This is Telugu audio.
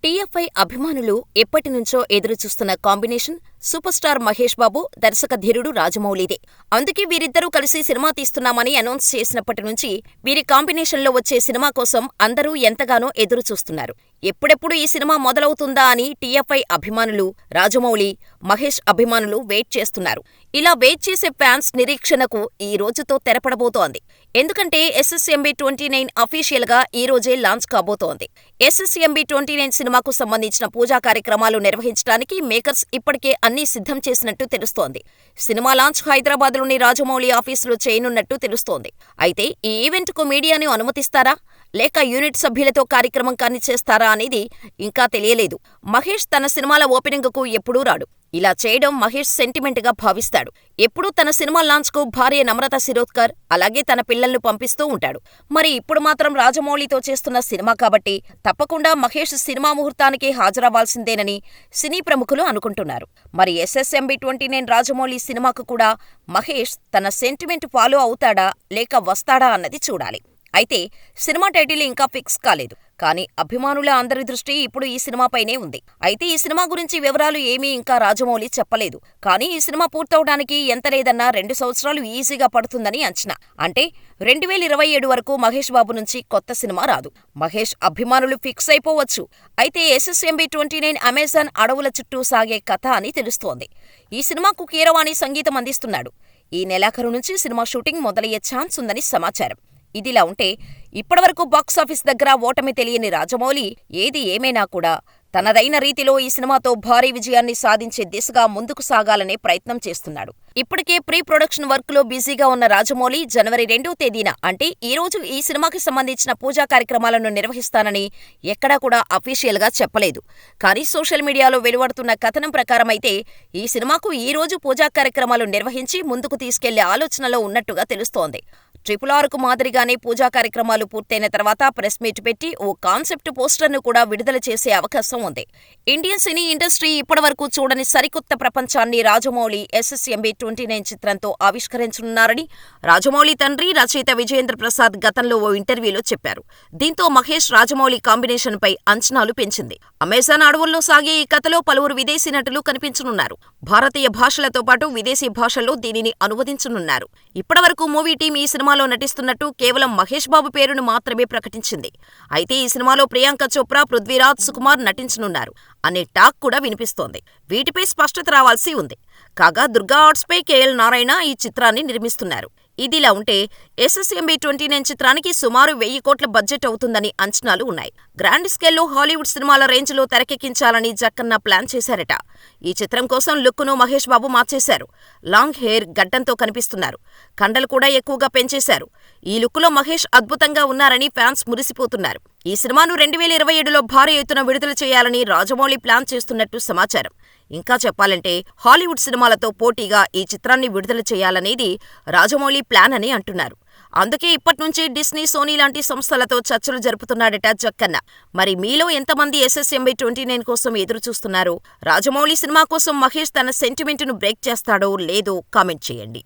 టీఎఫ్ఐ అభిమానులు ఎప్పటినుంచో ఎదురుచూస్తున్న combination super star Mahesh Babu, దర్శక ధీరుడు రాజమౌళిదే. అందుకే వీరిద్దరూ కలిసి సినిమా తీస్తున్నామని అనౌన్స్ చేసినప్పటి నుంచి వీరి కాంబినేషన్లో వచ్చే సినిమా కోసం అందరూ ఎంతగానో ఎదురుచూస్తున్నారు. ఎప్పుడెప్పుడు ఈ సినిమా మొదలవుతుందా అని టీఎఫ్ఐ అభిమానులు, రాజమౌళి, మహేష్ అభిమానులు వెయిట్ చేస్తున్నారు. ఇలా వెయిట్ చేసే ఫ్యాన్స్ నిరీక్షణకు ఈ రోజుతో తెరపడబోతోంది. ఎందుకంటే SSMB29 అఫీషియల్ గా ఈ రోజే లాంచ్ కాబోతోంది. SSMB29 సినిమాకు సంబంధించిన పూజా కార్యక్రమాలు నిర్వహించడానికి మేకర్స్ ఇప్పటికే అన్నీ సిద్ధం చేసినట్టు తెలుస్తోంది. సినిమా లాంచ్ హైదరాబాద్లోని రాజమౌళి ఆఫీసులో చేయనున్నట్టు తెలుస్తోంది. అయితే ఈ ఈవెంట్కు మీడియాను అనుమతిస్తారా, లేక యూనిట్ సభ్యులతో కార్యక్రమం కానిచ్చేస్తారా అనేది ఇంకా తెలియలేదు. మహేష్ తన సినిమాల ఓపెనింగ్కు ఎప్పుడూ రాడు. ఇలా చేయడం మహేష్ సెంటిమెంట్గా భావిస్తాడు. ఎప్పుడూ తన సినిమా లాంచ్కు భార్య నమ్రత శిరోద్కర్, అలాగే తన పిల్లల్ని పంపిస్తూ ఉంటాడు. మరి ఇప్పుడు మాత్రం రాజమౌళితో చేస్తున్న సినిమా కాబట్టి తప్పకుండా మహేష్ సినిమా ముహూర్తానికి హాజరవ్వాల్సిందేనని సినీ ప్రముఖులు అనుకుంటున్నారు. మరి SSMB29 రాజమౌళి సినిమాకు కూడా మహేష్ తన సెంటిమెంట్ ఫాలో అవుతాడా, లేక వస్తాడా అన్నది చూడాలి. అయితే సినిమా టైటిల్ ఇంకా ఫిక్స్ కాలేదు. కానీ అభిమానుల అందరి దృష్టి ఇప్పుడు ఈ సినిమాపైనే ఉంది. అయితే ఈ సినిమా గురించి వివరాలు ఏమీ ఇంకా రాజమౌళి చెప్పలేదు. కానీ ఈ సినిమా పూర్తవడానికి ఎంత లేదన్నా 2 సంవత్సరాలు ఈజీగా పడుతుందని అంచనా. అంటే 2027 వరకు మహేష్ బాబు నుంచి కొత్త సినిమా రాదు. మహేష్ అభిమానులు ఫిక్స్ అయిపోవచ్చు. అయితే SSMB29 అమెజాన్ అడవుల చుట్టూ సాగే కథ అని తెలుస్తోంది. ఈ సినిమాకు కీరవాణి సంగీతం అందిస్తున్నాడు. ఈ నెలాఖరు నుంచి సినిమా షూటింగ్ మొదలయ్యే ఛాన్స్ ఉందని సమాచారం. ఇదిలా ఉంటే ఇప్పటివరకు బాక్సాఫీస్ దగ్గర ఓటమి తెలియని రాజమౌళి ఏది ఏమైనా కూడా తనదైన రీతిలో ఈ సినిమాతో భారీ విజయాన్ని సాధించే దిశగా ముందుకు సాగాలనే ప్రయత్నం చేస్తున్నాడు. ఇప్పటికే ప్రీ ప్రొడక్షన్ వర్క్లో బిజీగా ఉన్న రాజమౌళి జనవరి 2వ తేదీన అంటే ఈ రోజు ఈ సినిమాకి సంబంధించిన పూజా కార్యక్రమాలను నిర్వహిస్తానని ఎక్కడా కూడా అఫీషియల్గా చెప్పలేదు. కానీ సోషల్ మీడియాలో వెలువడుతున్న కథనం ప్రకారమైతే ఈ సినిమాకు ఈ రోజు పూజా కార్యక్రమాలు నిర్వహించి ముందుకు తీసుకెళ్లే ఆలోచనలో ఉన్నట్టుగా తెలుస్తోంది. RRRకు మాదిరిగానే పూజా కార్యక్రమాలు పూర్తయిన తర్వాత ప్రెస్ మీట్ పెట్టి ఓ కాన్సెప్ట్ పోస్టర్ను కూడా విడుదల చేసే అవకాశం ఉంది. ఇండియన్ సినీ ఇండస్ట్రీ ఇప్పటివరకు చూడని సరికొత్త ప్రపంచాన్ని రాజమౌళి SSMB29 చిత్రంతో ఆవిష్కరించనున్నారని రాజమౌళి తండ్రి, రచయిత విజయేంద్ర ప్రసాద్ గతంలో ఓ ఇంటర్వ్యూలో చెప్పారు. దీంతో మహేష్, రాజమౌళి కాంబినేషన్పై అంచనాలు పెంచింది. అమెజాన్ అడవుల్లో సాగే ఈ కథలో పలువురు విదేశీ నటులు కనిపించనున్నారు. భారతీయ భాషలతో పాటు విదేశీ భాషల్లో దీనిని అనువదించనున్నారు. ఇప్పటివరకు మూవీ టీం ఈ సినిమాలో నటిస్తున్నట్టు కేవలం మహేష్ బాబు పేరును మాత్రమే ప్రకటించింది. అయితే ఈ సినిమాలో ప్రియాంక చోప్రా, పృథ్వీరాజ్, సుకుమార్ నటించనున్నారు అనే టాక్ కూడా వినిపిస్తోంది. వీటిపై స్పష్టత రావాల్సి ఉంది. కాగా దుర్గా ఆర్ట్స్పై KL నారాయణ ఈ చిత్రాన్ని నిర్మిస్తున్నారు. ఇదిలా ఉంటే SSMB29 చిత్రానికి సుమారు 1000 కోట్ల బడ్జెట్ అవుతుందని అంచనాలు ఉన్నాయి. గ్రాండ్ స్కేల్లో హాలీవుడ్ సినిమాల రేంజ్లో తెరకెక్కించాలని జక్కన్న ప్లాన్ చేశారట. ఈ చిత్రం కోసం లుక్ను మహేష్ బాబు మార్చేశారు. లాంగ్ హెయిర్, గడ్డంతో కనిపిస్తున్నారు. కండలు కూడా ఎక్కువగా పెంచేశారు. ఈ లుక్లో మహేష్ అద్భుతంగా ఉన్నారని ఫ్యాన్స్ మురిసిపోతున్నారు. ఈ సినిమాను 2027లో భారీ ఎత్తున విడుదల చేయాలని రాజమౌళి ప్లాన్ చేస్తున్నట్టు సమాచారం. ఇంకా చెప్పాలంటే హాలీవుడ్ సినిమాలతో పోటీగా ఈ చిత్రాన్ని విడుదల చేయాలనేది రాజమౌళి ప్లాన్ అని అంటున్నారు. అందుకే ఇప్పట్నుంచే డిస్నీ, సోనీ లాంటి సంస్థలతో చర్చలు జరుపుతున్నాడట జక్కన్న. మరి మీలో ఎంతమంది SSMB29 కోసం ఎదురుచూస్తున్నారు? రాజమౌళి సినిమా కోసం మహేష్ తన సెంటిమెంటును బ్రేక్ చేస్తాడో లేదో కామెంట్ చేయండి.